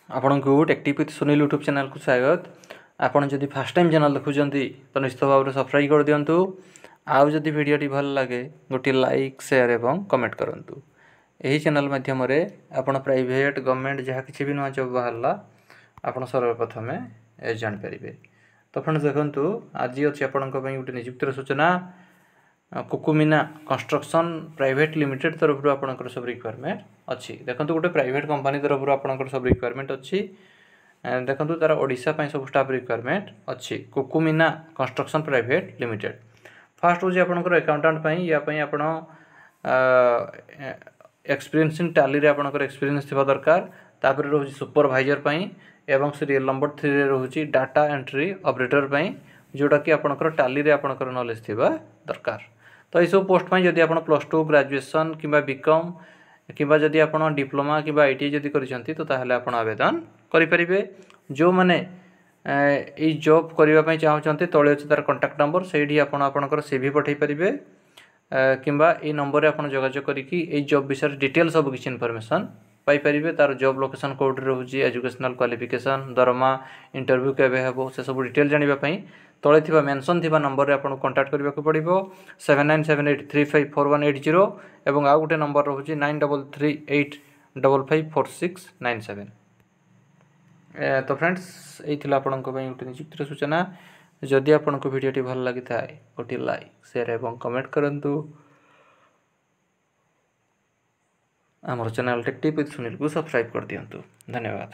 आपण को tactic with Sunil YouTube channel को स्वागत। आपण जदि फर्स्ट टाइम चैनल देखुचंती तो निश्चित भाव में सब्सक्राइब कर दियंतु। आउ जदि वीडियोटी भल लगे गोटे लाइक शेयर एवं कमेंट करंतु। एही चैनल माध्यम रे आपण प्राइवेट गवर्नमेंट जहाँ किसी भी नुआ जॉब बाहरला आपण सर्वप्रथम जान परिबे। तो फ्रेंड्स देखंतु आज अछि आपणक पई गोटे नियुक्तिर सूचना कुकुमिना कंस्ट्रक्शन प्राइवेट लिमिटेड तरफ आपणकर सब रिक्वायरमेंट अच्छी। देखो गोटे प्राइवेट कंपनी तरफ आपणकर सब रिक्वायरमेंट अच्छी। देखो तार ओडिशा पई सब स्टाफ रिक्वायरमेंट अच्छी कुकुमिना कंस्ट्रक्शन प्राइवेट लिमिटेड। फास्ट हो आपणकर अकाउंटेंट पई या पई आपण एक्सपीरियंस इन टैली रे आपणकर एक्सपीरियंस थिबा दरकार। तापर रहउची सुपरवाइजर पई एवं सीरियल नंबर 3 रे रहउची डाटा एंट्री ऑपरेटर पई जोटा कि आपणकर टैली रे आपणकर नॉलेज थिबा दरकार। तो ये सब पोस्ट जदि आप +2 ग्रेजुएशन कि बीकॉम कि जदि आप डिप्लोमा कि आईटीआई जदि करिसेंती तो ताहले आपण आवेदन करि परिबे। जो माने ए जॉब करिवा पई चाहउचंती तळे अछि तार कांटेक्ट नंबर सेठी आपण आपनकर सीवी पठै परिबे किंबा ए नंबर रे आपण जोगाजोग करिकि ए जॉब विषय डिटेल सब किछ इन्फॉर्मेशन पाई परिबे। तार जॉब लोकेशन कोड रे रहउची एजुकेशनल क्वालिफिकेशन दरमा इंटरव्यू केबे हेबो से सब डिटेल जानिबा पई तळे थिबा मेंशन थिबा नंबर रे आपण कांटेक्ट करबा को पड़िबो 7978354180 एवं आ गुटे नंबर रहउची 9338554697। तो फ्रेंड्स एई थिला आपनक पई गुटे नियुक्तिर सूचना। जदि आपनको वीडियोटी भल लागि थाए गोटे लाइक शेयर एवं कमेंट करंतु। हमर चैनल टेक्टिक विथ सुनील को सब्सक्राइब कर दियंतु। धन्यवाद।